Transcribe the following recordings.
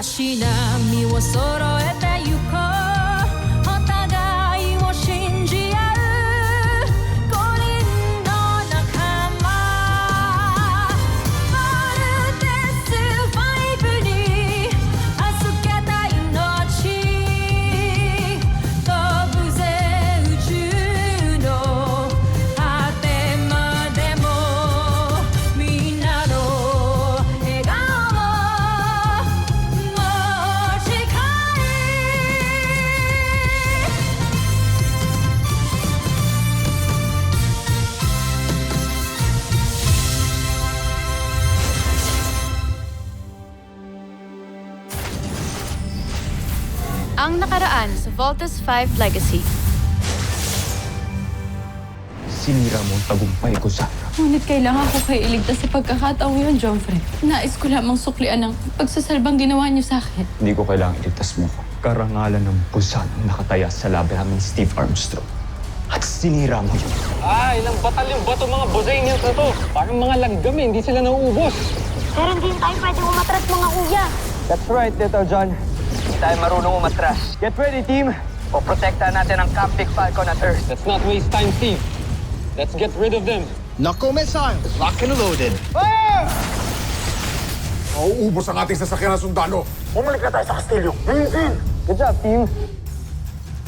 しなみを揃えてゆこうお互いを信じ合う5人の仲間まるでスファイブに預けた命飛ぶぜ宇宙の果てまでもみんなの笑顔持ち帰Ang nakaraan sa Voltes 5 Legacy. Sinira mo ang tagumpay ko, Sandra. Ngunit kailangan ko kayo iligtas sa pagkakataong yun, Joffrey. Nais ko lamang suklian ang pagsasalbang ginawa niyo sa akin. Hindi ko kailangan iligtas mo ko. Karangalan ng busan ang nakataya sa labi namin Steve Armstrong. At sinira mo yun. Ilang batalyong ba itong mga Bosanians na to? Parang mga langgam eh, hindi sila nauubos. Pero hindi tayo pwedeng umatras, mga kuya. That's right, Little John. Hindi tayo marunong umatras. Get ready, team. O protektahan natin ang Camp Big Falcon at Earth. Let's not waste time, Steve. Let's get rid of them. Knuckle missiles, locked and loaded. Mauubos ang ating sasakyan ng sundalo. Bumalik na tayo sa kastilyo. Good job, team.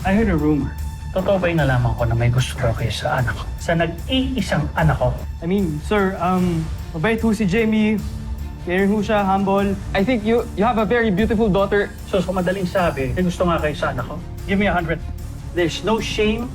I heard a rumor. Totoo ba yung nalaman ko na may gusto raw kayo sa anak ko? Sa nag-iisang anak ko? I mean, sir, mabait ho si Jamie. Caring ho siya, humble. I think you have a very beautiful daughter. So sa madaling sabi, may gusto nga kayo sa anak ko? Give me 100. There's no shame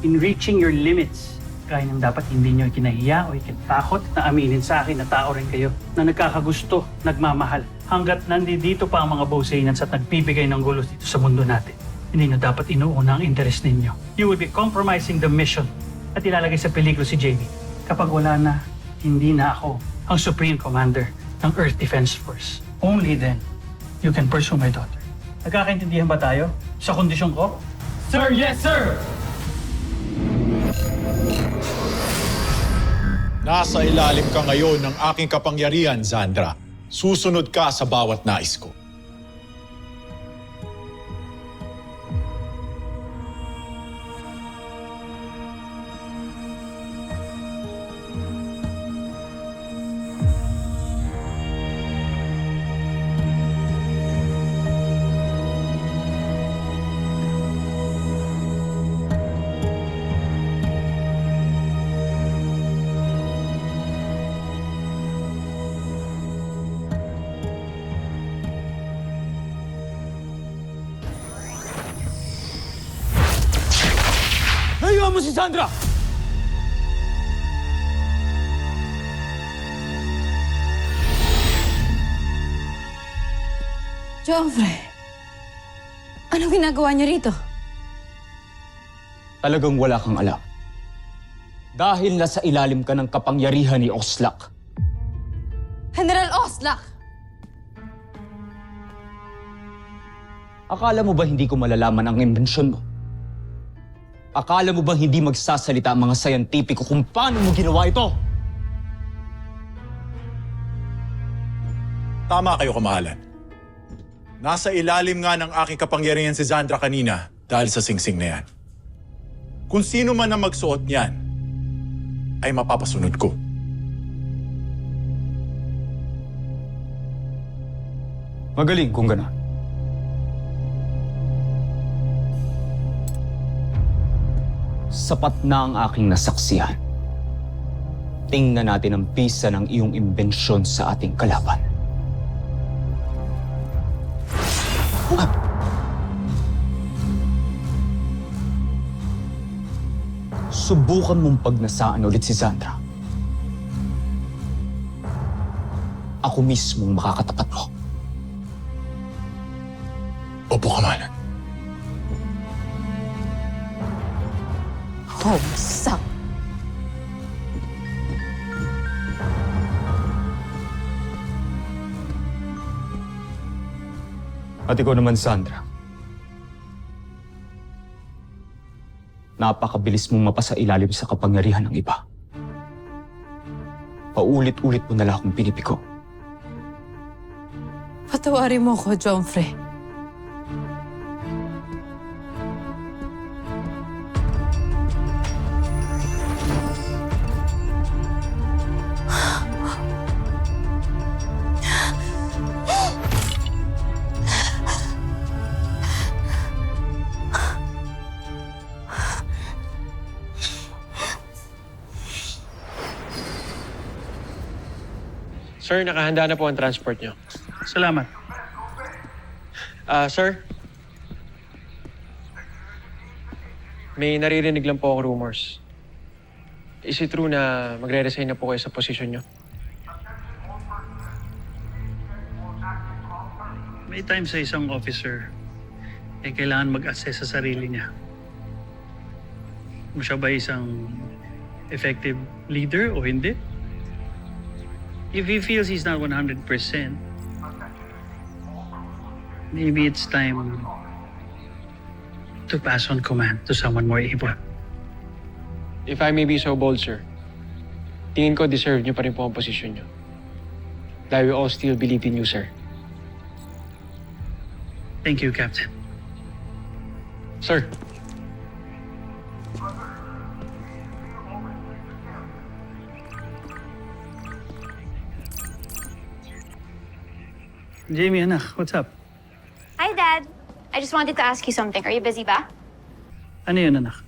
in reaching your limits. Kaya nang dapat hindi nyo ikinahiya o ikinatakot na aminin sa akin na tao rin kayo na nagkakagusto, nagmamahal. Hanggat nandito pa ang mga Bosanians at nagbibigay ng gulo dito sa mundo natin. Hindi nyo dapat inuuna ang interes ninyo. You would be compromising the mission at ilalagay sa peligro si Jamie. Kapag wala na, hindi na ako ang Supreme Commander ng Earth Defense Force. Only then, you can pursue my daughter. Nagkakaintindihan ba tayo sa kondisyon ko? Sir, yes, sir! Nasa ilalim ka ngayon ng aking kapangyarihan, Zandra. Susunod ka sa bawat nais ko. Layuan mo si Sandra! Joffrey, anong ginagawa niyo rito? Talagang wala kang alam. Dahil nasa ilalim ka ng kapangyarihan ni Oslak. General Oslak! Akala mo ba hindi ko malalaman ang imbensyon mo? Akala mo ba hindi magsasalita ang mga sayantipiko kung paano mo ginawa ito? Tama kayo, kamahalan. Nasa ilalim nga ng aking kapangyarihan si Zandra kanina dahil sa singsing na yan. Kung sino man ang magsuot niyan, ay mapapasunod ko. Magaling kung gano'n. Sapat na ang aking nasaksihan. Tingnan natin ang pisa ng iyong imbensyon sa ating kalaban. Subukan mong pagnasaan ulit si Zandra. Ako mismong makakatapat mo. Opo, kamahalan. Homsak! At ikaw naman, Sandra. Napakabilis mong mapasailalim sa kapangyarihan ng iba. Paulit-ulit mo na lang akong pinipiko. Patawarin mo ko, Jomfre. Sir, nakahanda na po ang transport nyo. Salamat. Sir? May naririnig lang po akong rumors. Is it true na magre-resign na po kayo sa posisyon nyo? May time sa isang officer, kailangan mag-assess sa sarili niya. Kung siya ba isang effective leader o hindi. If he feels he's not 100%, maybe it's time to pass on command to someone more able. If I may be so bold, sir, tingin ko deserve nyo pa rin po ang posisyon nyo. Dahil we all still believe in you, sir. Thank you, Captain. Sir, Jamie, anak, what's up? Hi, Dad. I just wanted to ask you something. Are you busy ba? Ano yun, anak?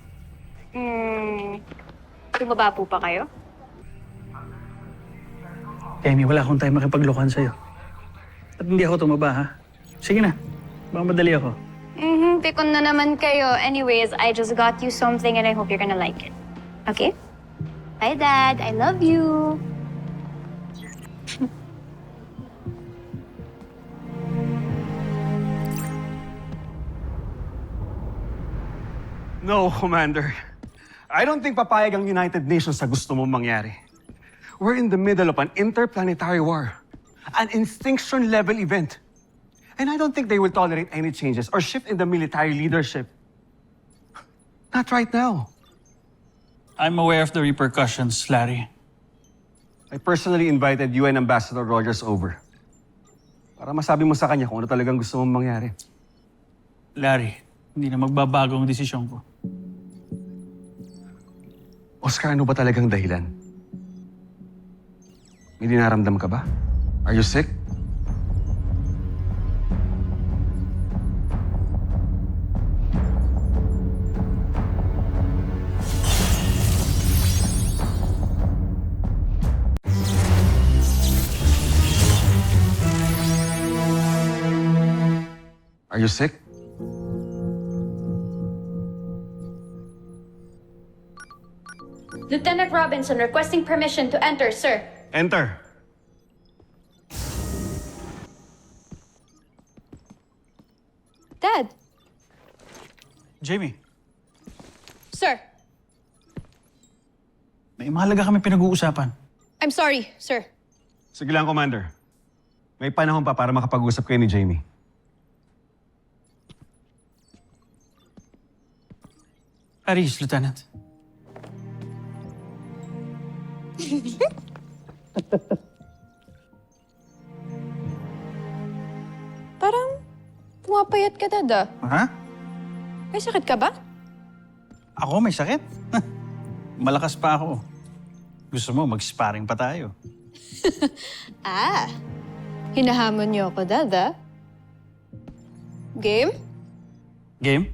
Tumaba po pa kayo? Jamie, wala akong time makipaglokohan sa'yo. At hindi ako tumaba, ha? Sige na. Baka madali ako. Pikon na naman kayo. Anyways, I just got you something and I hope you're gonna like it. Okay? Bye, Dad. I love you. No, Commander. I don't think papayag ang United Nations sa gusto mong mangyari. We're in the middle of an interplanetary war. An extinction-level event. And I don't think they will tolerate any changes or shift in the military leadership. Not right now. I'm aware of the repercussions, Larry. I personally invited UN Ambassador Rogers over. Para masabi mo sa kanya kung ano talagang gusto mong mangyari. Larry, hindi na magbabago ang desisyon ko. Oscar, ano ba talagang dahilan? May dinaramdam ka ba? Are you sick? Are you sick? Lieutenant Robinson requesting permission to enter, sir. Enter. Dad. Jamie, Sir. may mahalaga kami pinag-uusapan. I'm sorry, sir. Sige lang, Commander. May panahon pa para makapag-usap kayo ni Jamie. Aris, Lieutenant. Parang pumapayat ka, Dad, ah. Ha? May sakit ka ba? Ako may sakit? Malakas pa ako. Gusto mo, mag-sparring pa tayo. Hinahamon niyo ako, Dad, ah. Game? Game?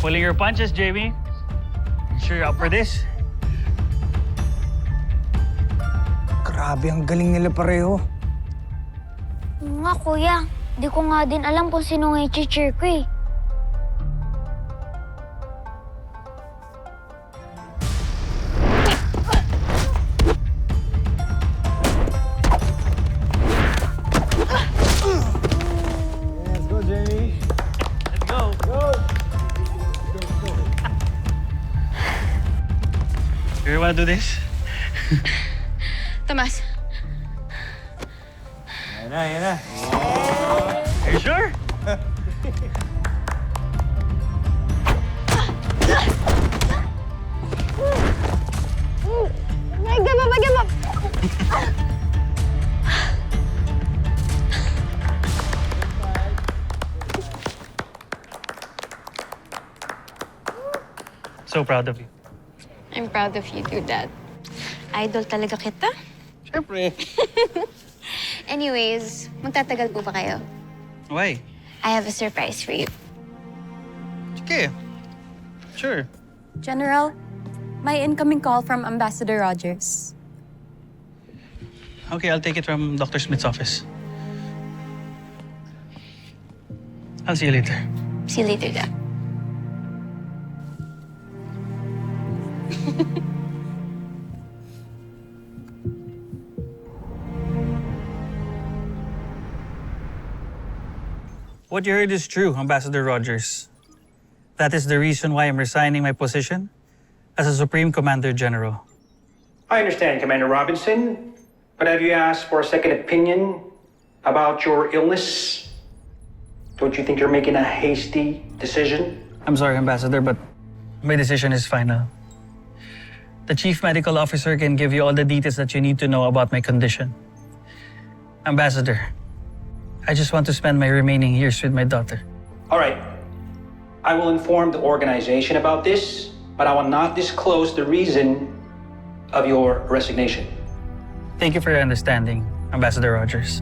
Pulling your punches, Jamie. Sure you're up for this? Grabe, ang galing nila pareho. Nga, kuya. Di ko nga din alam kung sino nga i-cheer ko eh. Let's go, Jamie. Let's go. You wanna do this? Tomas, Yan na. Are you sure? Give up! So proud of you. I'm proud of you too, Dad. Idol talaga kita. Siyempre. Anyways, magtatagal po ba kayo? Why? I have a surprise for you. Sige. Sure. General, may incoming call from Ambassador Rogers. Okay, I'll take it from Dr. Smith's office. I'll see you later. See you later, Dad. What you heard is true, Ambassador Rogers. That is the reason why I'm resigning my position as a Supreme Commander General. I understand, Commander Robinson, but have you asked for a second opinion about your illness? Don't you think you're making a hasty decision? I'm sorry, Ambassador, but my decision is final. The Chief Medical Officer can give you all the details that you need to know about my condition. Ambassador, I just want to spend my remaining years with my daughter. All right. I will inform the organization about this, but I will not disclose the reason of your resignation. Thank you for your understanding, Ambassador Rogers.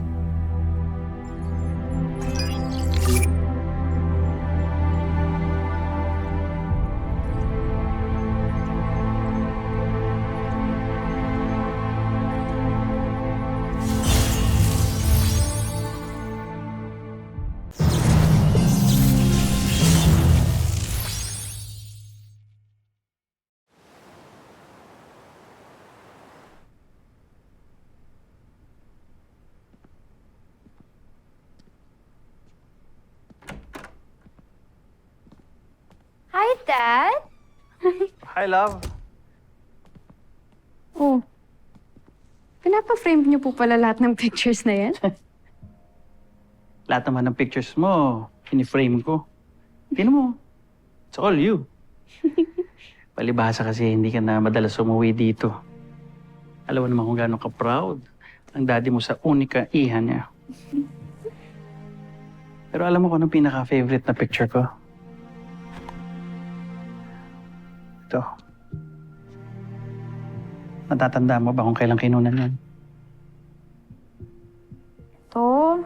Hi, Dad. Hi, love. Oh, pinapa-frame niyo po pala lahat ng pictures na yan? Lahat naman ng pictures mo, piniframe ko. Tingnan mo, it's all you. Palibhasa kasi hindi ka na madalas umuwi dito. Alam mo naman kung gaano ka-proud ang daddy mo sa unika iha niya. Pero alam mo kung anong pinaka-favorite na picture ko? Ito. Natatanda mo ba kung kailan kinunan yan? To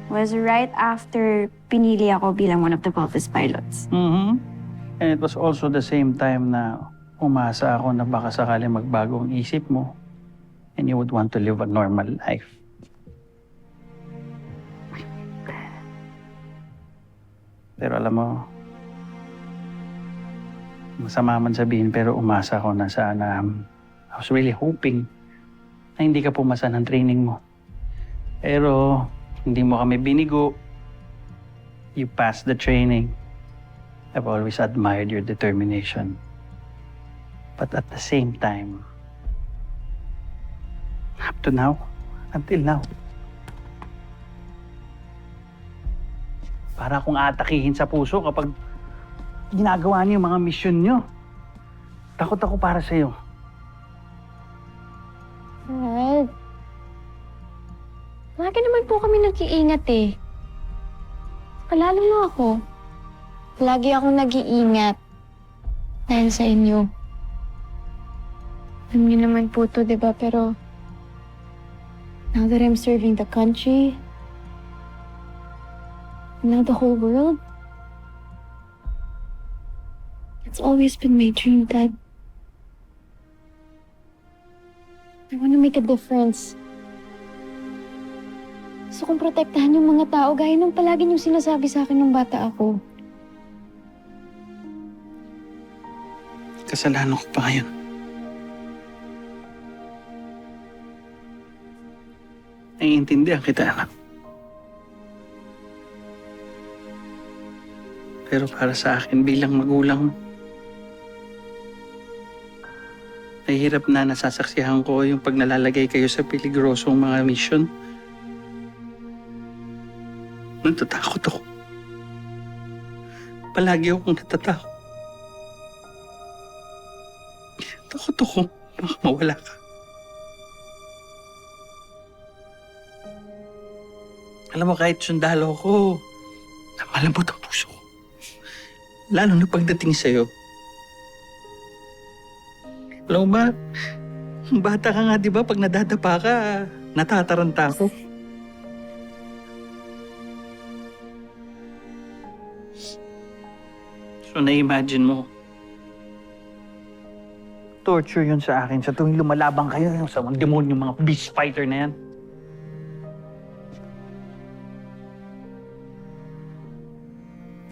was right after pinili ako bilang one of the Voltes pilots. Mm-hmm. And it was also the same time na umasa ako na baka sakali magbago ang isip mo and you would want to live a normal life. Pero alam mo, masama man sabihin pero umasa ako na sana I was really hoping na hindi ka pumasa ng training mo. Pero hindi mo kami binigo. You passed the training. I've always admired your determination. But at the same time, up to now, until now, para akong atakihin sa puso kapag ginagawa niyo yung mga mission niyo. Takot ako para sa'yo. Dad, lagi naman po kami nag-iingat eh. Kalalo mo ako. Lagi akong nag-iingat dahil sa inyo. Alam niyo naman po to, di ba? Pero now that I'm serving the country, now the whole world, it's always been my dream, Dad. I want to make a difference. Gusto kong protektahan yung mga tao gaya ng palagi niyong sinasabi sa akin nung bata ako. Kasalanan ko pa ngayon. Naiintindihan kita, anak. Pero para sa akin bilang magulang mo, Nahihirap na nasasaksihan ko yung pag nalalagay kayo sa peligrosong mga mission. Natatakot ako. Palagi akong natatakot. Takot ako. Baka mawala ka. Alam mo, kahit sundalo ko, malambot ang puso ko. Lalo na pagdating sa'yo. Alam mo ba, bata ka nga, di ba? Pag nadadapa ka, natataranta ako. So, na-imagine mo, torture yun sa akin. Sa tuwing lumalabang kayo, yung sa mga demonyo, mga beast fighter na yan.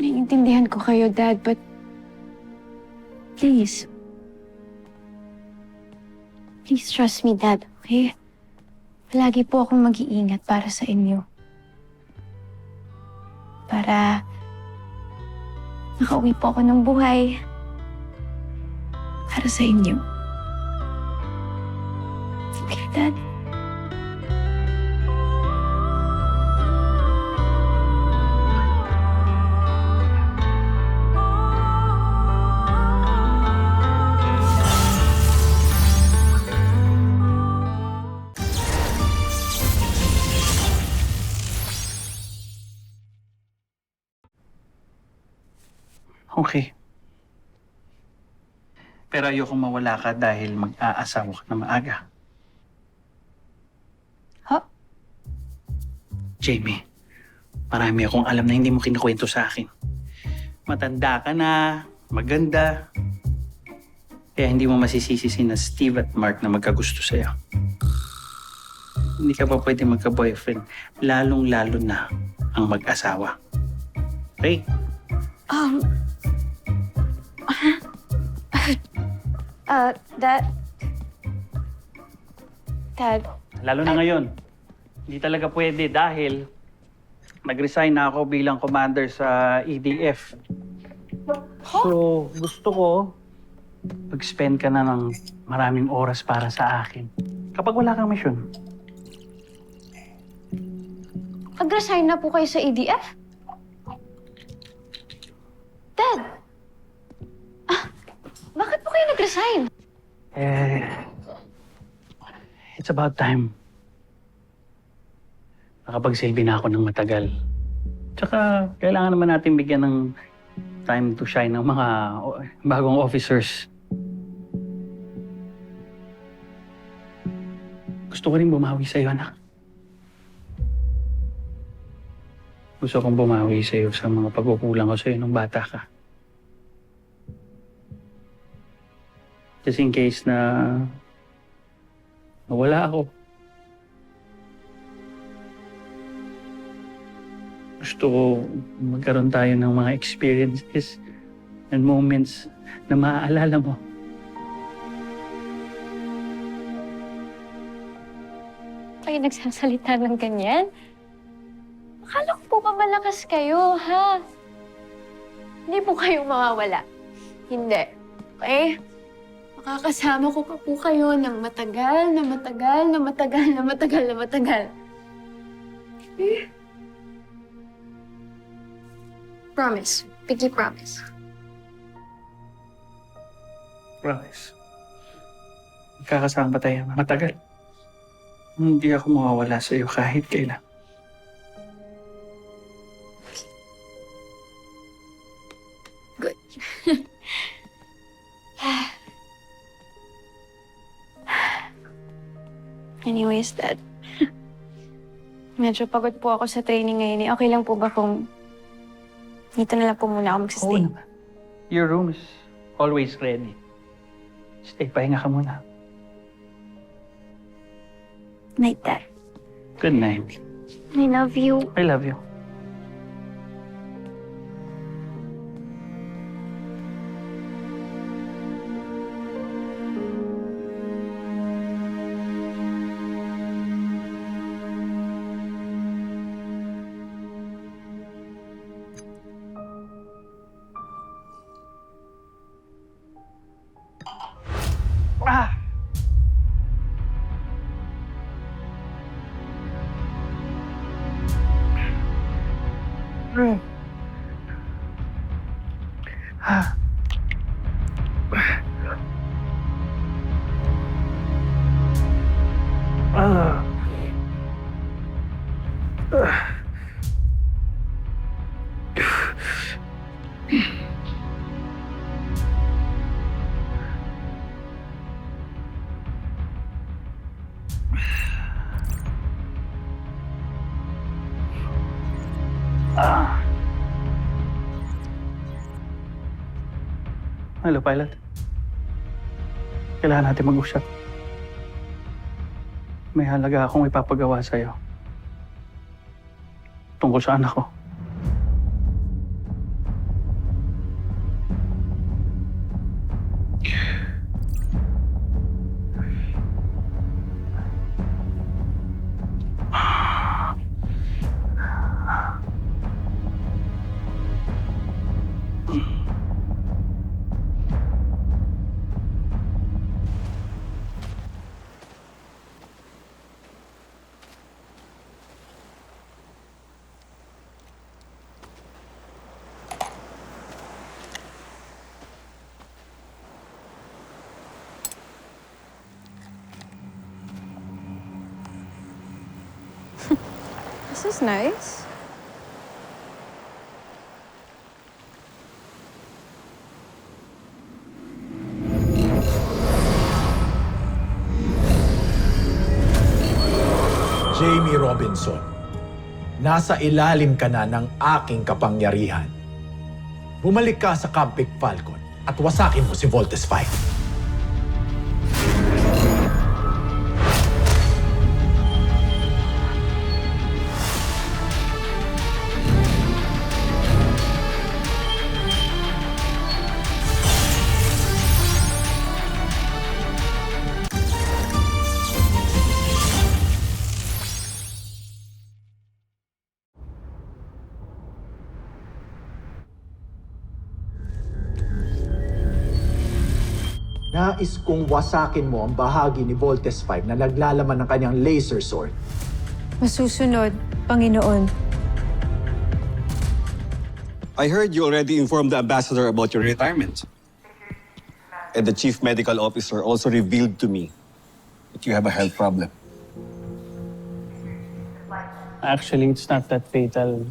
Naiintindihan ko kayo, Dad, but please. Please trust me, Dad, okay? Palagi po akong mag-iingat para sa inyo. Para makauwi po ako ng buhay para sa inyo. Okay, Dad? Okay. Pero ayokong mawala ka dahil mag-aasawa ka na maaga. Ha? Jamie, marami akong alam na hindi mo kinukwento sa akin. Matanda ka na, maganda. Kaya hindi mo masisisi sina Steve at Mark na magkagusto sa'yo. Hindi ka pa pwede magka-boyfriend, lalong-lalo na ang mag-asawa. Okay? Dad, Lalo na ngayon. Hindi talaga pwede dahil nag-resign na ako bilang commander sa EDF. So, gusto ko mag-spend ka na ng maraming oras para sa akin. Kapag wala kang mission. Nag-resign na po kayo sa EDF? Dad! Bakit po kayo nag-resign? It's about time. Nakapagsilbi na ako ng matagal. Tsaka, kailangan naman natin bigyan ng time to shine ng mga bagong officers. Gusto ko rin bumawi sa'yo, anak. Gusto kong bumawi sa'yo sa mga pagkukulang ko sa'yo nung bata ka. Just in case na nawala ako. Gusto ko magkaroon tayo ng mga experiences and moments na maaalala mo. Kayo nagsasalita ng ganyan? Akala ko po ba malakas kayo, ha? Hindi po kayo mawawala. Hindi. Okay? Makakasama ko pa po kayo ng matagal na matagal na matagal na matagal na matagal. Okay? Promise. Pinky promise. Promise. Magkakasama pa tayo matagal. Hindi ako mawawala sa iyo kahit kailan. Good. Anyways, Dad. Medyo pagod po ako sa training ngayon eh. Okay lang po ba kung dito na lang po muna ako magsistay? Oo naman. Your room is always ready. Stay, pahinga ka muna. Night, Dad. Good night. I love you. I love you. Hello, pilot. Kailangan natin mag-usap. May halaga akong ipapagawa sa'yo. Tungkol sa anak ko. This is nice. Jamie Robinson, nasa ilalim ka na ng aking kapangyarihan. Bumalik ka sa Camp Big Falcon at wasakin mo si Voltes 5. Nais kong wasakin mo ang bahagi ni Voltes 5 na naglalaman ng kanyang laser sword. Masusunod, Panginoon. I heard you already informed the ambassador about your retirement. And the chief medical officer also revealed to me that you have a health problem. Actually, it's not that fatal.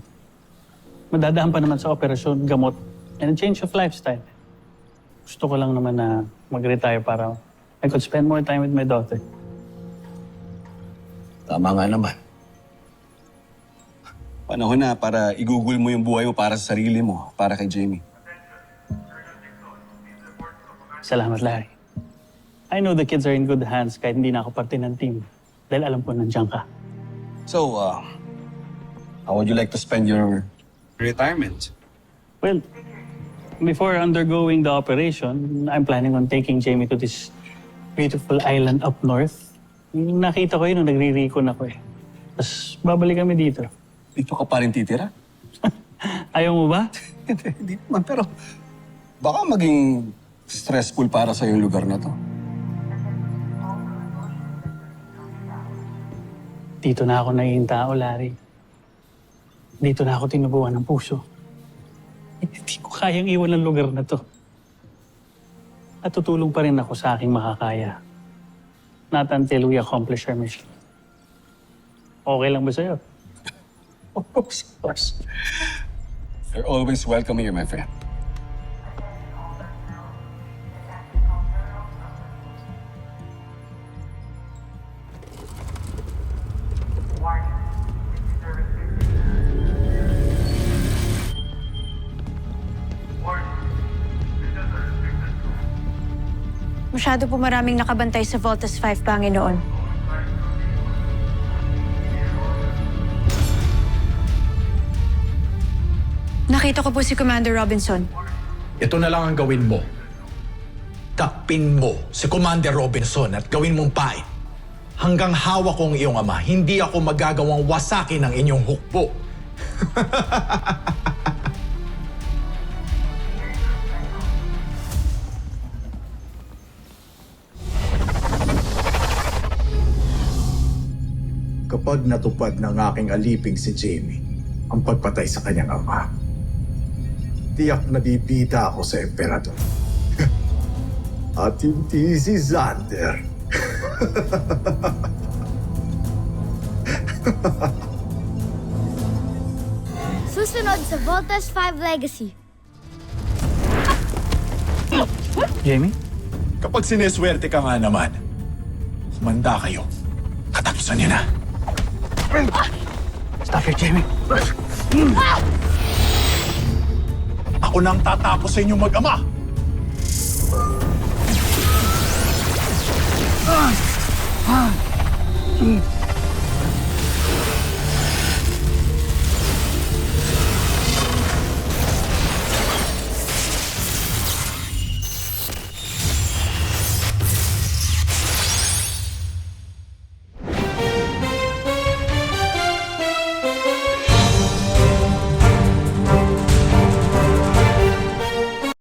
Madadaan pa naman sa operasyon, gamot, and a change of lifestyle. Gusto ko lang naman na mag-retire para I could spend more time with my daughter. Tama nga naman. Panahon na para igugol mo yung buhay mo para sa sarili mo, para kay Jamie. Salamat, Larry. I know the kids are in good hands kahit hindi na ako parte ng team. Dahil alam ko nandiyan ka. So, how would you like to spend your retirement? Well, before undergoing the operation, I'm planning on taking Jamie to this beautiful island up north. Yung nakita ko yun nung nagre-recon ako eh. Tapos babalik kami dito. Dito ka pa rin titira? Ayaw mo ba? Hindi naman, pero baka maging stressful para sa yung lugar na to. Dito na ako naging tao, Larry. Dito na ako tinubuan ng puso. Hindi ko kayang iwan ang lugar na to. At tutulong pa rin ako sa aking makakaya. Not until we accomplish our mission. Okay lang ba sa'yo? Of course. You're always welcome here, my friend. Masyado po maraming nakabantay sa Voltes 5, Panginoon. Nakita ko po si Commander Robinson. Ito na lang ang gawin mo. Takpin mo si Commander Robinson at gawin mong pain. Hanggang hawak ko ang iyong ama, hindi ako magagawang wasakin ang inyong hukbo. Kapag natupad ng aking aliping si Jamie ang pagpatay sa kanyang ama, tiyak na bibida ako sa emperador. At hindi si Xander. Susunod sa Voltes 5 Legacy. Jamie? Kapag sineswerte ka nga naman, kumanda kayo. Katapusan niyo na. Stop here, Jamie. Ako nang tatapos sa inyong mag-ama. Jamie.